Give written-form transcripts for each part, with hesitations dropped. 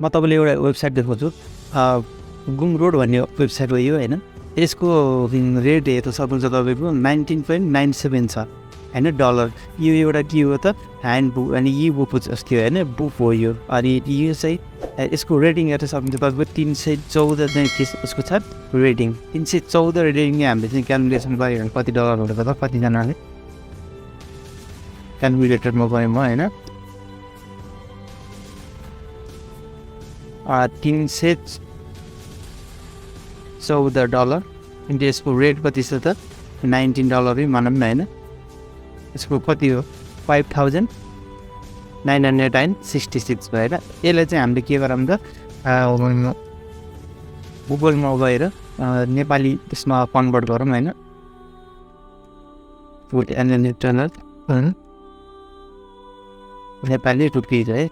म तपाईँले एउटा वेबसाइट देखाउँछु गुमरोड भन्ने वेबसाइट हो यो होइन यसको रेट हेर्नु सक्नुहुन्छ तपाईँको 19.97 छ होइन डलर यो एउटा के हो त ह्यान्ड बुक अनि ई बुक जस्तो होइन बुक हो यो अनि यो चाहिँ यसको रेटिङ हेर्न सक्नुहुन्छ तपाईँको 314 चाहिँ उसको छ रेटिङ 314 रेटिङ हामीले चाहिँ क्यालकुलेसन गऱ्यो भने कति डलर हुन्छ त कतिजनाले क्यालकुलेटरमा गएँ म होइन 314 डलर अनि यसको रेट कति छ त $19 भनौँ न होइन यसको कति हो 5,966 भएर यसलाई चाहिँ हामीले के गरौँ त गुगलमा गएर नेपाली त्यसमा कन्भर्ट गरौँ होइन food and internet Nepali rupees है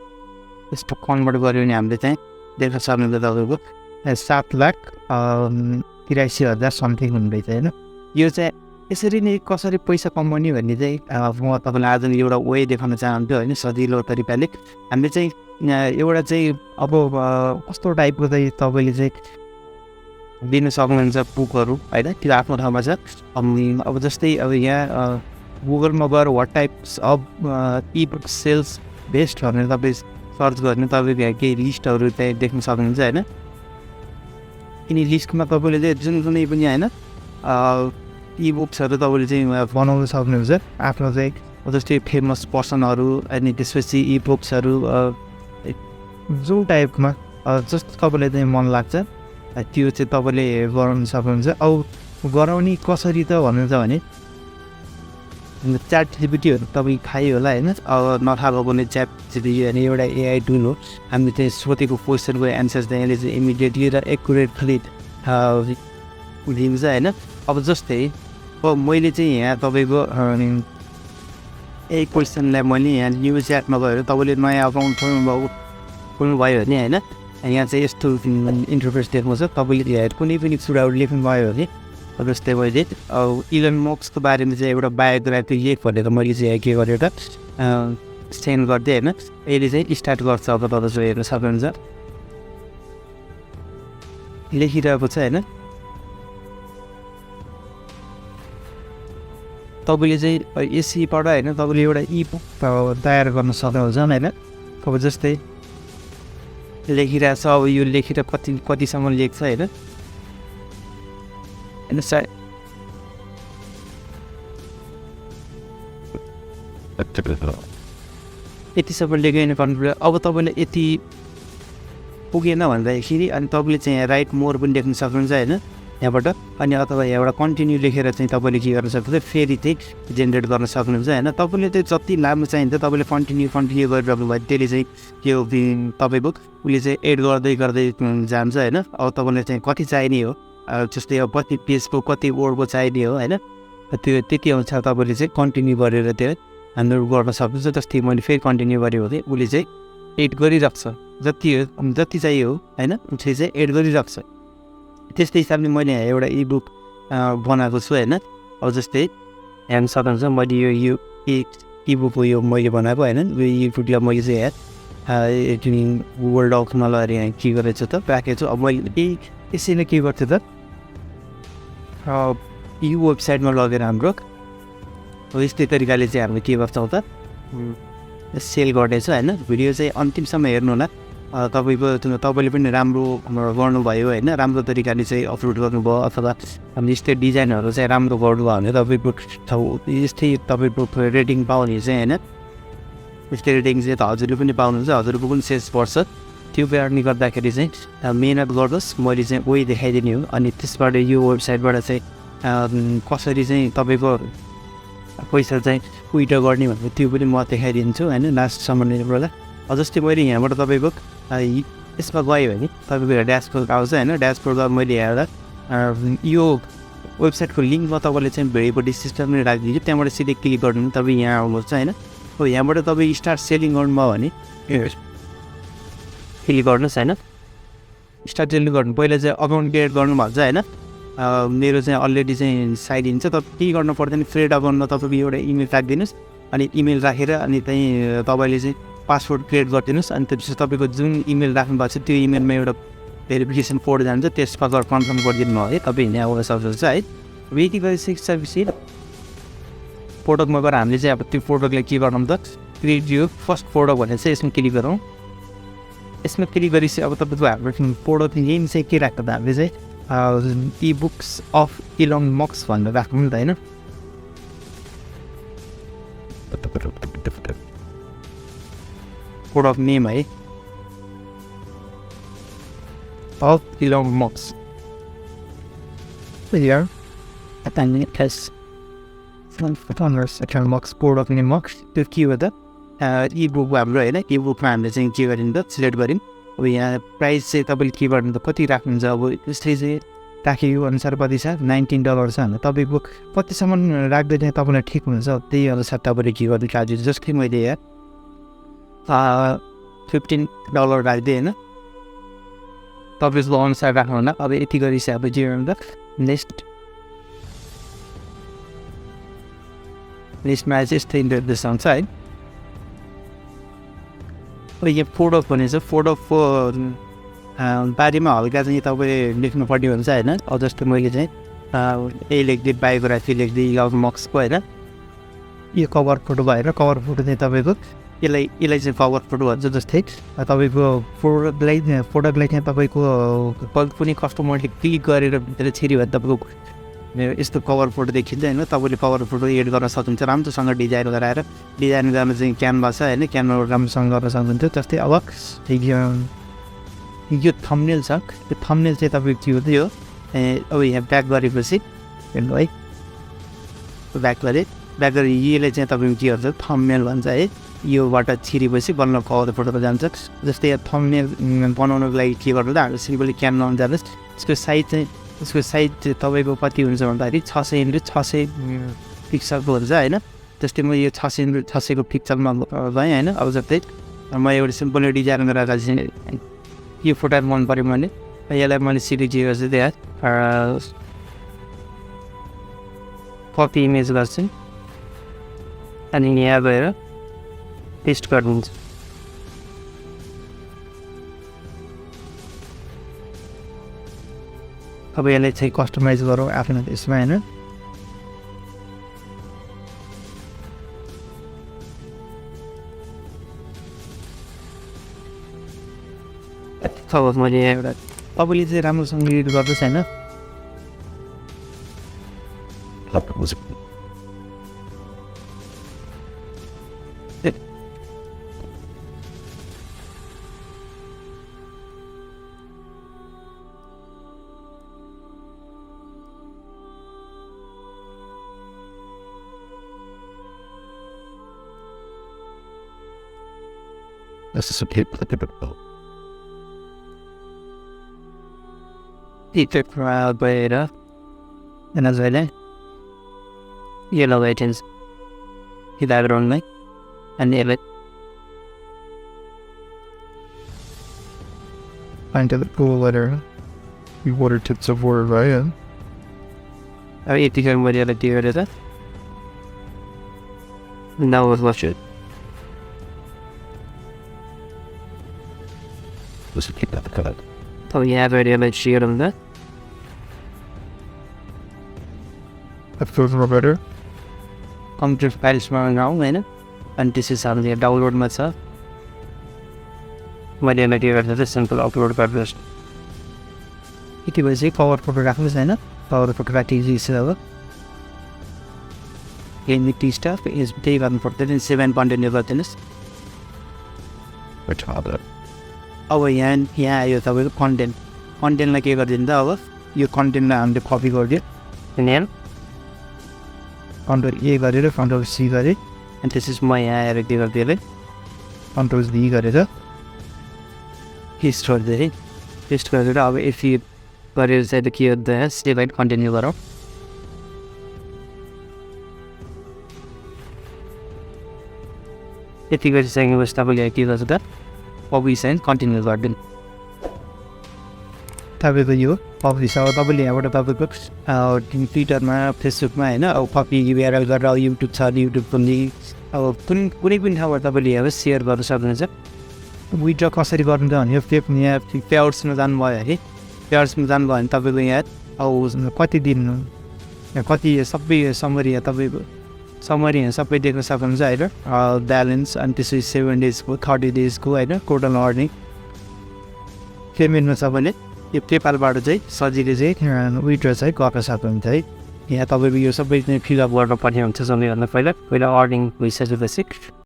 यस्तो कन्भर्ट गऱ्यो भने हामीले चाहिँ देख्न सक्नुहुन्छ तपाईँको 7,83,000 समथिङ हुँदैछ होइन यो चाहिँ यसरी नै कसरी पैसा कमाउने भन्ने चाहिँ म तपाईँलाई आज एउटा वे देखाउन चाहन्छु होइन सजिलो तरिकाले हामीले चाहिँ एउटा चाहिँ अब कस्तो टाइपको चाहिँ तपाईँले चाहिँ दिन सक्नुहुन्छ बुकहरू होइन त्यो आफ्नो ठाउँमा छ अब जस्तै अब यहाँ गुगलमा गएर what types of e book sales best भनेर तपाईँ सर्च गर्ने तपाईँको यहाँ केही लिस्टहरू चाहिँ देख्न सक्नुहुन्छ होइन यिनी लिस्टमा तपाईँले चाहिँ जुन कुनै पनि होइन ई बुक्सहरू तपाईँले चाहिँ बनाउन सक्नुहुन्छ आफ्नो चाहिँ जस्तै फेमस पर्सनहरू अनि त्यसपछि ई बुक्सहरू जुन टाइपमा जस्तो तपाईँलाई चाहिँ मन लाग्छ त्यो चाहिँ तपाईँले गराउन सक्नुहुन्छ अब गराउने कसरी त भन्नुहुन्छ भने च्याट जिपिटीहरू तपाईँ खायो होला होइन अब नथाहा भएको भने च्याट जिपिटी होइन एउटा एआई टुल हो हामीले चाहिँ सोधेको क्वेसनको एन्सर चाहिँ यसले चाहिँ इमिडिएटली र एकुरेटली दिन्छ होइन अब जस्तै अब मैले चाहिँ यहाँ तपाईँको यही क्वेसनलाई मैले यहाँ न्यु च्याटमा गएर तपाईँले नयाँ अकाउन्ट खोल्नुभयो भने होइन यहाँ चाहिँ यस्तो इन्टरफेस देख्नुहुन्छ तपाईँले यहाँ कुनै पनि कुराहरू लेख्नुभयो भने जस्तै मैले अब इलन मस्कको बारेमा चाहिँ एउटा बायोग्राफी लेख भनेर मैले चाहिँ के गरेँ त सेन्ड गरिदिएँ होइन यसले चाहिँ स्टार्ट गर्छ अब तपाईँ हेर्न सक्नुहुन्छ लेखिरहेको छ होइन तपाईँले चाहिँ यसैबाट होइन तपाईँले एउटा ई बुक तयार गर्न सक्नुहुन्छ होइन अब जस्तै लेखिरहेको छ अब यो लेखेर कतिसम्म लेख्छ होइन यतिसम्म लेख्यो कन्फिडेन्स अब तपाईँले यति पुगेन भन्दाखेरि अनि तपाईँले चाहिँ यहाँ राइट मोर पनि लेख्न सक्नुहुन्छ होइन यहाँबाट अनि अथवा यहाँबाट कन्टिन्यू लेखेर चाहिँ तपाईँले के गर्न सक्नुहुन्छ फेरि चाहिँ जेनेरेट गर्न सक्नुहुन्छ होइन तपाईँले चाहिँ जति लामो चाहिन्छ तपाईँले कन्टिन्यू गरिराख्नु भयो त्यसले चाहिँ त्यो तपाईँको उसले चाहिँ एड गर्दै जान्छ होइन अब तपाईँलाई चाहिँ कति चाहिने हो जस्तै अब कति पेजको कति वर्डको चाहिने हो होइन त्यो त्यति अनुसार तपाईँले चाहिँ कन्टिन्यू गरेर त्यो हाम्रो गर्न सक्नुहुन्छ जस्तै मैले फेरि कन्टिन्यू गरेँ भने उसले चाहिँ एड गरिराख्छ जति चाहियो हो होइन उसले चाहिँ एड गरिराख्छ त्यस्तै हिसाबले मैले यहाँ एउटा ई बुक बनाएको छु होइन अब जस्तै हेर्न सक्नुहुन्छ मैले यो ई बुक हो यो मैले बनाएको होइन ई बुकलाई मैले चाहिँ यहाँ गुगल डक्समा लगेर यहाँ के गरेको छु त राखेको छु अब मैले यसैले के गर्छु त यो वेबसाइटमा लगेर हाम्रो यस्तै तरिकाले चाहिँ हामीले के गर्छौँ त सेल गर्नेछ होइन भिडियो चाहिँ अन्तिमसम्म हेर्नु होला तपाईँले पनि राम्रो गर्नुभयो होइन राम्रो तरिकाले चाहिँ अपलोड गर्नुभयो अथवा हामीले यस्तै डिजाइनहरू चाहिँ राम्रो गर्नुभयो भने तपाईँको यस्तै तपाईँको रेटिङ पाउने चाहिँ होइन यस्तै रेटिङ चाहिँ त हजुरले पनि पाउनुहुन्छ हजुरको पनि सेल्स बढ्छ त्यो कारणले गर्दाखेरि चाहिँ मेहनत गर्नुहोस् मैले चाहिँ उही देखाइदिने हो अनि त्यसबाट यो वेबसाइटबाट चाहिँ कसरी चाहिँ तपाईँको पैसा चाहिँ विड्र गर्ने भनेको त्यो पनि म देखाइदिन्छु होइन लास्टसम्म बेला जस्तै मैले यहाँबाट तपाईँको यसमा गएँ भने तपाईँको ड्यासबोर्ड आउँछ होइन ड्यासबोर्डमा मैले यहाँ यो वेबसाइटको लिङ्कमा तपाईँले चाहिँ भिडियोको डिस्क्रिप्सनमा राखिदिन्छु त्यहाँबाट सिधै क्लिक गर्नु तपाईँ यहाँ आउनुहोस् होइन हो यहाँबाट तपाईँ स्टार्ट सेलिङ गर्नुभयो भने क्लिक गर्नुहोस् होइन स्टार्ट सेलिङ गर्नु पहिला चाहिँ अकाउन्ट क्रिएट गर्नु भन्छ होइन मेरो चाहिँ अलरेडी चाहिँ साइड इन छ तपाईँ केही गर्नु पर्दैन फ्रेड अकाउन्टमा तपाईँको एउटा इमेल राखिदिनुहोस् अनि इमेल राखेर अनि त्यहीँ तपाईँले चाहिँ पासवर्ड क्रिएट गरिदिनुहोस् अनि त्यसपछि तपाईँको जुन इमेल राख्नुभएको छ त्यो इमेलमा एउटा भेरिफिकेसन कोड जान्छ, त्यसमा गएर कन्फर्म गरिदिनु भयो है तपाईँ हिँड्ने आउन सक्नुहुन्छ है। अब यति गरिसकेपछि प्रोडक्टमा गएर हामीले चाहिँ अब त्यो प्रोडक्टलाई के गर्नु त क्रिएट यो फर्स्ट प्रोडक्ट भनेर चाहिँ यसमा क्लिक गरौँ। यसमा क्लिक गरेपछि अब तपाईँको हाम्रो प्रोडक्ट नेम चाहिँ के राख्नु त हामीले चाहिँ इ बुक्स अफ इलोङ मक्स भनेर राख्नु नि त होइन। प्रोडक्ट नेम है अफ इलोङ Max here and it has Max product name Max त्यो के हो त इ बुक हाम्रो होइन। इ बुकमा हामीले चाहिँ के गरिन्छ त सिलेक्ट गऱ्यौँ। अब यहाँ प्राइस चाहिँ तपाईँले के गर्नु त कति राख्नुहुन्छ, अब त्यस्तै चाहिँ राखेको अनुसार कति छ $19 छ भने तपाईँको कतिसम्म राख्दै चाहिँ तपाईँलाई ठिक हुन्छ त्यही अनुसार तपाईँले के गर्नु चार्ज। जस्तै मैले यहाँ $15 राख्दिएँ होइन, तपाईँको अनुसार राख्नु होला। अब यति गरिसके अब के गर्नु त लिस्टमा चाहिँ यस्तै इन्टरभेस आउँछ है। अब यो प्रोडक्ट भने चाहिँ प्रोडक्टको बारेमा हल्का चाहिँ तपाईँले लेख्नुपर्ने हुन्छ होइन। अब जस्तो मैले चाहिँ यही लेख्दै बायोग्राफी लेख्दै इलोङ मक्सको होइन। यो कभर फोटो भएर कभर फोटो चाहिँ तपाईँको यसलाई चाहिँ कभर फोटो भन्छ। जस्तै तपाईँको प्रोडक्टलाई चाहिँ तपाईँको कुनै कस्टमरले क्लिक गरेर भित्र छिर्यो भने तपाईँको यस्तो कभर फोटो देखिन्छ होइन। तपाईँले कभर फोटो एड गर्न सक्नुहुन्छ राम्रोसँग डिजाइन गराएर। डिजाइन गर्न चाहिँ क्यानभा छ होइन, क्यानभाबाट राम्रोसँग गर्न सक्नुहुन्छ। जस्तै अब यो थम्बनेल छ, त्यो थम्बनेल चाहिँ तपाईँको के हो त यो अब यहाँ ब्याक गरेपछि हेर्नु है, ब्याक गरेँ यसले चाहिँ तपाईँको के गर्छ थम्बनेल भन्छ है। योबाट छिरेपछि बल्ल कभर फोटोमा जान्छ। जस्तै यहाँ थम्बनेल बनाउनुको लागि के गर्नु त हाम्रो सिम्पली क्यानभामा जानुहोस्। यसको साइज चाहिँ तपाईँको कति हुन्छ भन्दाखेरि 600x600 पिक्सलको हुन्छ होइन। जस्तै म यो 600x600 पिक्सलमा गएँ होइन। अब जस्तै म एउटा सिम्पल डिजाइन गरेर चाहिँ यो फोटो मन पऱ्यो भने यसलाई मैले सिलेक्ट गर्छु त्यहाँ कपी इमेज गर्छु अनि यहाँ गएर पेस्ट गरिदिन्छु। अब यसलाई चाहिँ कस्टमाइज गरौँ आफ्नो त्यसमा होइन। अब मैले एउटा तपाईँले चाहिँ राम्रोसँग एडिट गर्दैछ होइन। गएर जहिले यो लगाइदिन्छ यो ब्याकग्राउन्डलाई अनि यसलाई find the cool letter. You water tips of word, right? अब यतिखेर मैले यसलाई त्यो गरेर now watch it. Let's keep that cut. अब यहाँ गएर यसलाई सेयर हुन्छ। That feels more better. Computer फाइल्समा आउँ होइन अनि त्यसपछि हाम्रो यहाँ डाउनलोडमा छ। मैले यसलाई त्यो गरेर चाहिँ सिम्पल अपलोड गरिदिनुहोस्। यति भएपछि कभर फोटो राख्नुहोस् होइन। कभर फोटो राखिदिएपछि अब हेर्ने टी स्टाफ त्यही गर्नु पर्दैन 7 कन्टेन्ट गरिदिनुहोस्। अब यहाँ आयो तपाईँको कन्टेन्टलाई के गरिदिनु त अब यो कन्टेन्टलाई हामीले कपी गरिदियो यहाँ कन्ट्रोल ए गरेर कन्ट्रोल सी गरेँ अनि त्यसपछि म यहाँ आएर के गरिदिएँ अरे कन्ट्रोल डी गरेर पेस्ट गरिदिएँ। पेस्ट गरेर अब यति गरेर चाहिँ के गर्दा सेभ एन्ड कन्टिन्यू गरौँ। यति गरिसकेपछि तपाईँले के गर्छ त पब्लिस एन्ड कन्टिन्यू गरिदिनु। तपाईँको यो पब्लिस अब तपाईँले यहाँबाट तपाईँको ट्विटरमा फेसबुकमा होइन अब कपी भाइरल गरेर अब युट्युब छ युट्युबको लिङ्क अब कुनै पनि ठाउँबाट तपाईँले अब सेयर गर्न सक्नुहुन्छ विड्र कसरी गर्नु त भने यहाँ पेआउट्समा जानुभयो अरे पेआउट्समा जानुभयो भने तपाईँको यहाँ अब कति दिन कति सबै समरी तपाईँको समरी यहाँ सबै देख्न सक्नुहुन्छ होइन ब्यालेन्स अनि त्यसपछि 7 डेजको 30 डेजको होइन टोटल अर्निङ पेमेन्टमा सबैले यो पेपालबाट चाहिँ सजिलै चाहिँ विड्र चाहिँ गर्न सक्नुहुन्छ है यहाँ तपाईँको यो सबै चाहिँ फिलअप गर्न पर्ने हुन्छ सबैभन्दा पहिला अर्निङ भइसकेपछि